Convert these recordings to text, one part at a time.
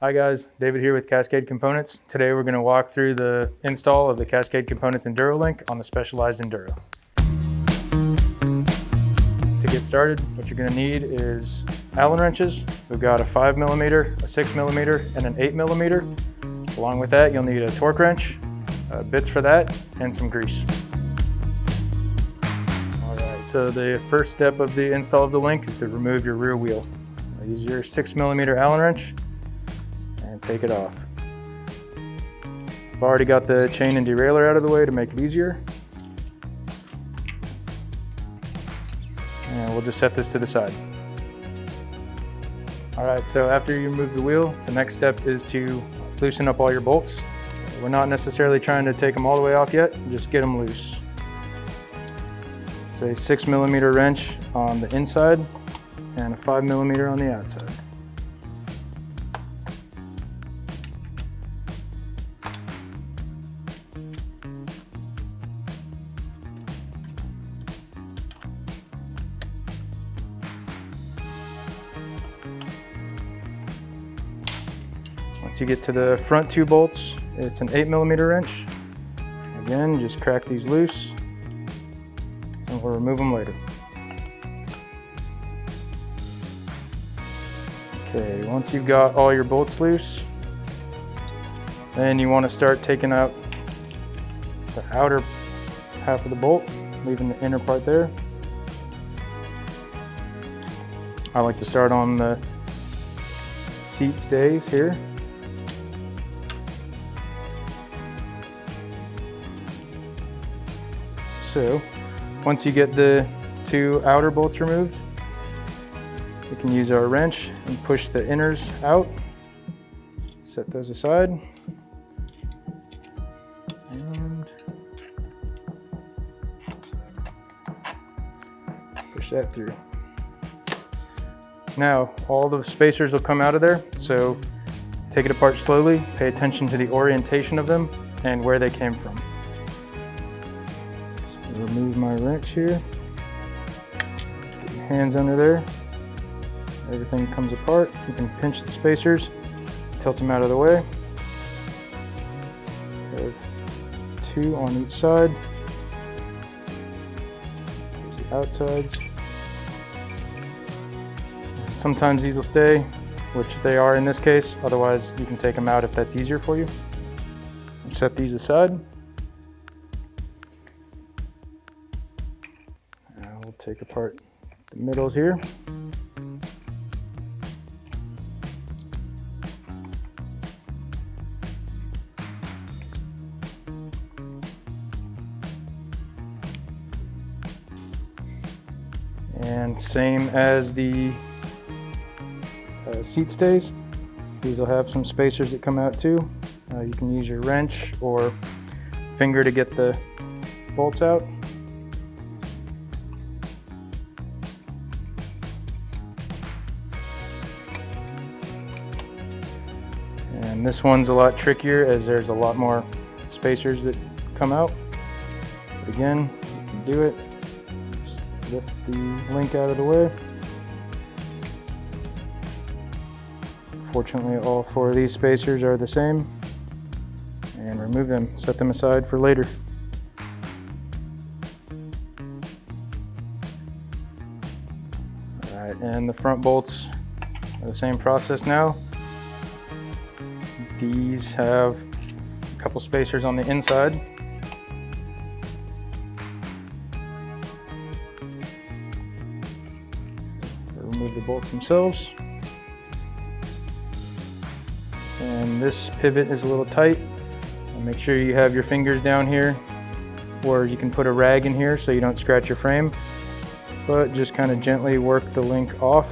Hi guys, David here with Cascade Components. Today we're going to walk through the install of the Cascade Components Enduro link on the Specialized Enduro. To get started, what you're going to need is Allen wrenches. We've got a 5mm, a 6mm, and an 8mm. Along with that, you'll need a torque wrench, bits for that, and some grease. Alright, so the first step of the install of the link is to remove your rear wheel. Use your 6mm Allen wrench and take it off. I've already got the chain and derailleur out of the way to make it easier. And we'll just set this to the side. Alright, so after you remove the wheel, the next step is to loosen up all your bolts. We're not necessarily trying to take them all the way off yet, just get them loose. It's a 6mm wrench on the inside and a 5mm on the outside. Once you get to the front two bolts, it's an 8mm wrench. Again, just crack these loose and we'll remove them later. Okay, once you've got all your bolts loose, then you want to start taking out the outer half of the bolt, leaving the inner part there. I like to start on the seat stays here. So, once you get the two outer bolts removed, we can use our wrench and push the inners out. Set those aside. And push that through. Now, all the spacers will come out of there, so take it apart slowly, pay attention to the orientation of them and where they came from. Remove my wrench here, get your hands under there, everything comes apart. You can pinch the spacers, tilt them out of the way. Have two on each side. Here's the outsides. Sometimes these will stay, which they are in this case, otherwise you can take them out if that's easier for you. Set these aside. We'll take apart the middles here. And same as the seat stays, these will have some spacers that come out too. You can use your wrench or finger to get the bolts out. And this one's a lot trickier as there's a lot more spacers that come out. But again, you can do it. Just lift the link out of the way. Fortunately, all four of these spacers are the same. And remove them, set them aside for later. All right, and the front bolts are the same process now. These have a couple spacers on the inside. So remove the bolts themselves. And this pivot is a little tight. Make sure you have your fingers down here, or you can put a rag in here so you don't scratch your frame, but just kind of gently work the link off.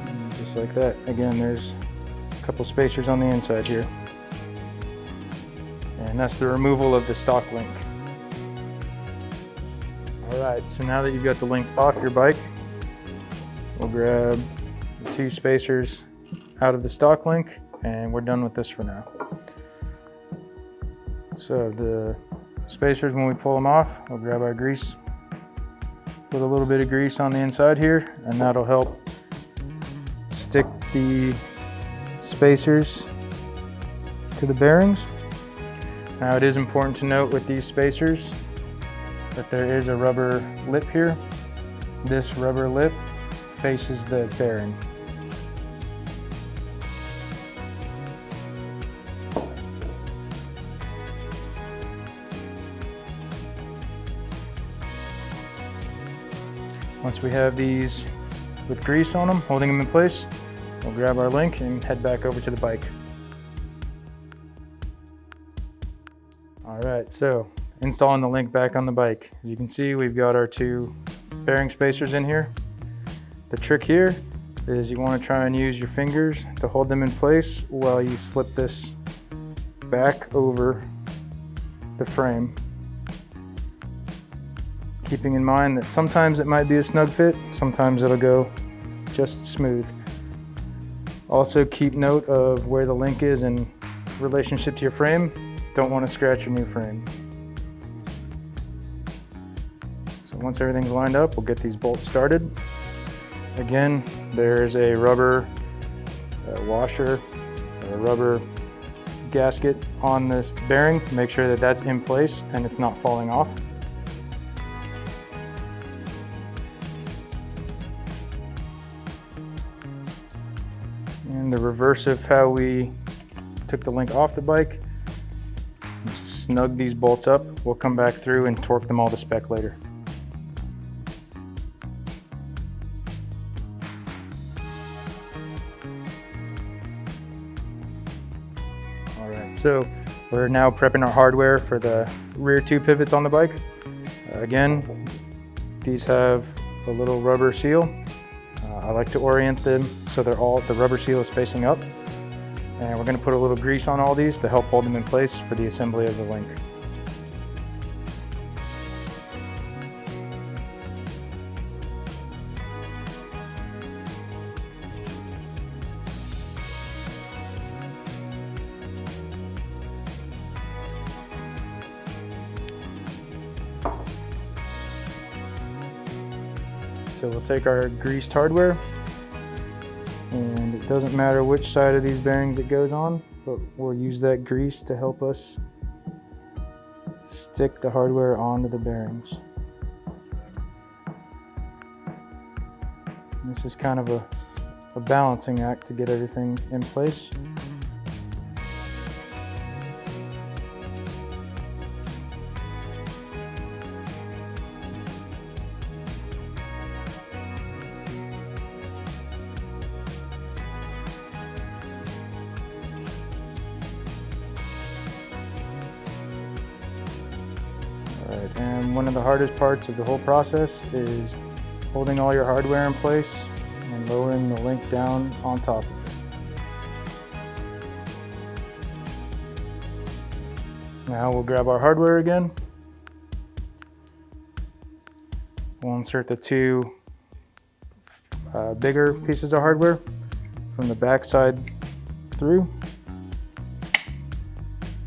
And just like that. Again, there's a couple spacers on the inside here. And that's the removal of the stock link. Alright, so now that you've got the link off your bike, we'll grab the two spacers out of the stock link and we're done with this for now. So the spacers, when we pull them off, we'll grab our grease Put a little bit of grease on the inside here, and that'll help stick the spacers to the bearings. Now, it is important to note with these spacers that there is a rubber lip here. This rubber lip faces the bearing. Once we have these with grease on them, holding them in place, we'll grab our link and head back over to the bike. All right, so installing the link back on the bike. As you can see, we've got our two bearing spacers in here. The trick here is you want to try and use your fingers to hold them in place while you slip this back over the frame. Keeping in mind that sometimes it might be a snug fit, sometimes it'll go just smooth. Also keep note of where the link is in relationship to your frame. Don't want to scratch your new frame. So once everything's lined up, we'll get these bolts started. Again, there's a rubber washer, a rubber gasket on this bearing. Make sure that that's in place and it's not falling off. And the reverse of how we took the link off the bike, snug these bolts up. We'll come back through and torque them all to spec later. All right, so we're now prepping our hardware for the rear two pivots on the bike. Again, these have a little rubber seal. I like to orient them so the rubber seal is facing up. And we're going to put a little grease on all these to help hold them in place for the assembly of the link. So we'll take our greased hardware, and it doesn't matter which side of these bearings it goes on, but we'll use that grease to help us stick the hardware onto the bearings. And this is kind of a balancing act to get everything in place. Alright, and one of the hardest parts of the whole process is holding all your hardware in place and lowering the link down on top of it. Now we'll grab our hardware again. We'll insert the two bigger pieces of hardware from the back side through,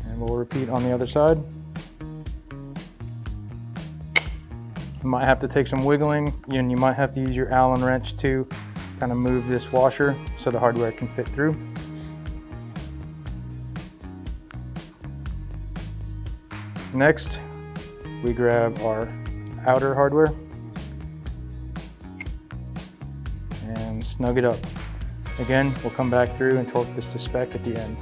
and we'll repeat on the other side. You might have to take some wiggling, and you might have to use your Allen wrench to kind of move this washer so the hardware can fit through. Next, we grab our outer hardware and snug it up. Again, we'll come back through and torque this to spec at the end.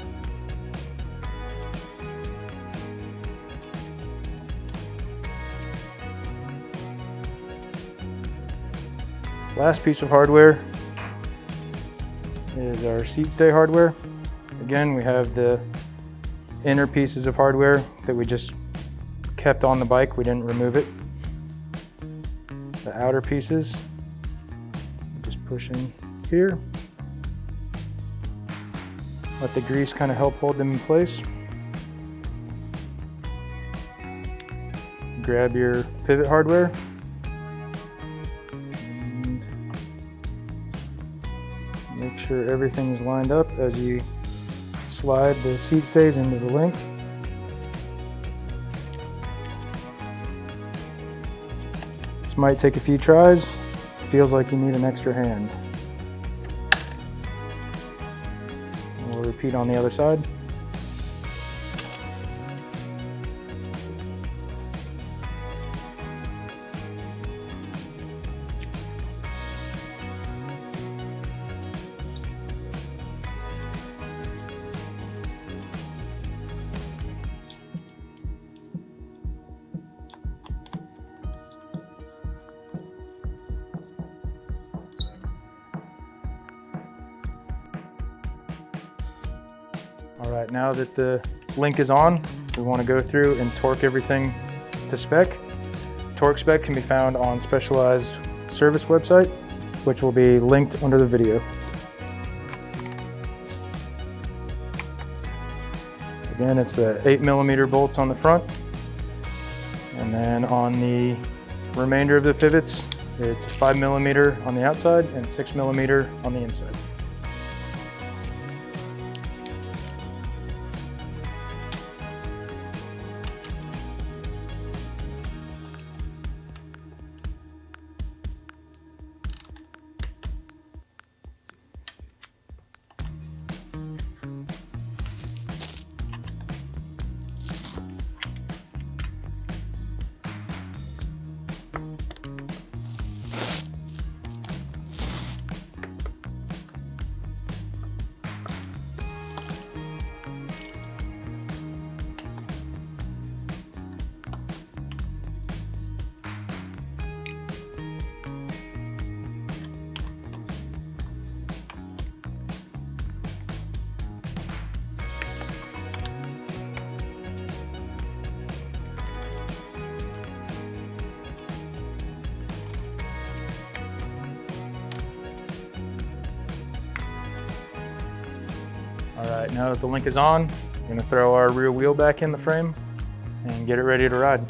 Last piece of hardware is our seat stay hardware. Again, we have the inner pieces of hardware that we just kept on the bike. We didn't remove it. The outer pieces, just push in here. Let the grease kind of help hold them in place. Grab your pivot hardware. Make sure everything's lined up as you slide the seat stays into the link. This might take a few tries. Feels like you need an extra hand. We'll repeat on the other side. All right, now that the link is on, we want to go through and torque everything to spec. Torque spec can be found on Specialized service website, which will be linked under the video. Again, it's the 8mm bolts on the front, and then on the remainder of the pivots, it's 5mm on the outside and 6mm on the inside. All right, now that the link is on, we're gonna throw our rear wheel back in the frame and get it ready to ride.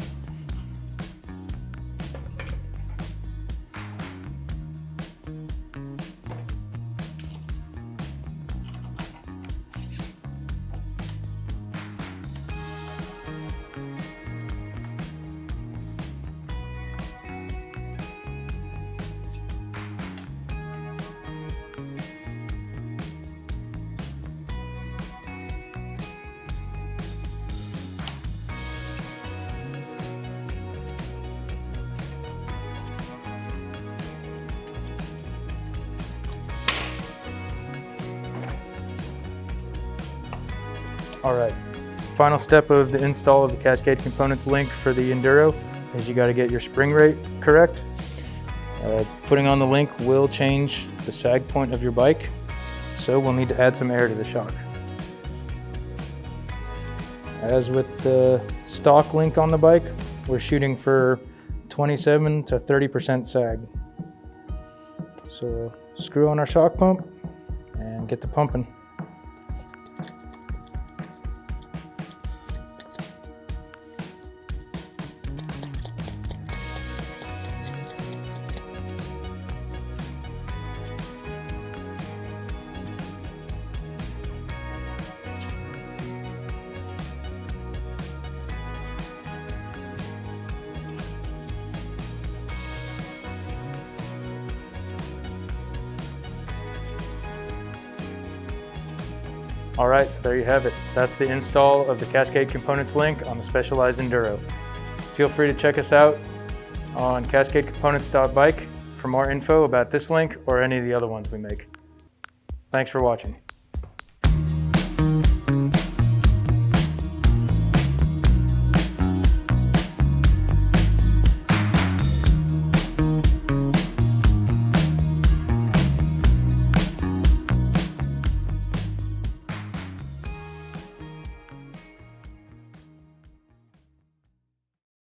All right, final step of the install of the Cascade components link for the Enduro is you got to get your spring rate correct. Putting on the link will change the sag point of your bike, so we'll need to add some air to the shock. As with the stock link on the bike, we're shooting for 27 to 30% sag. So screw on our shock pump and get to pumping. All right, so there you have it. That's the install of the Cascade components link on the Specialized Enduro. Feel free to check us out on cascadecomponents.bike for more info about this link or any of the other ones we make. Thanks for watching.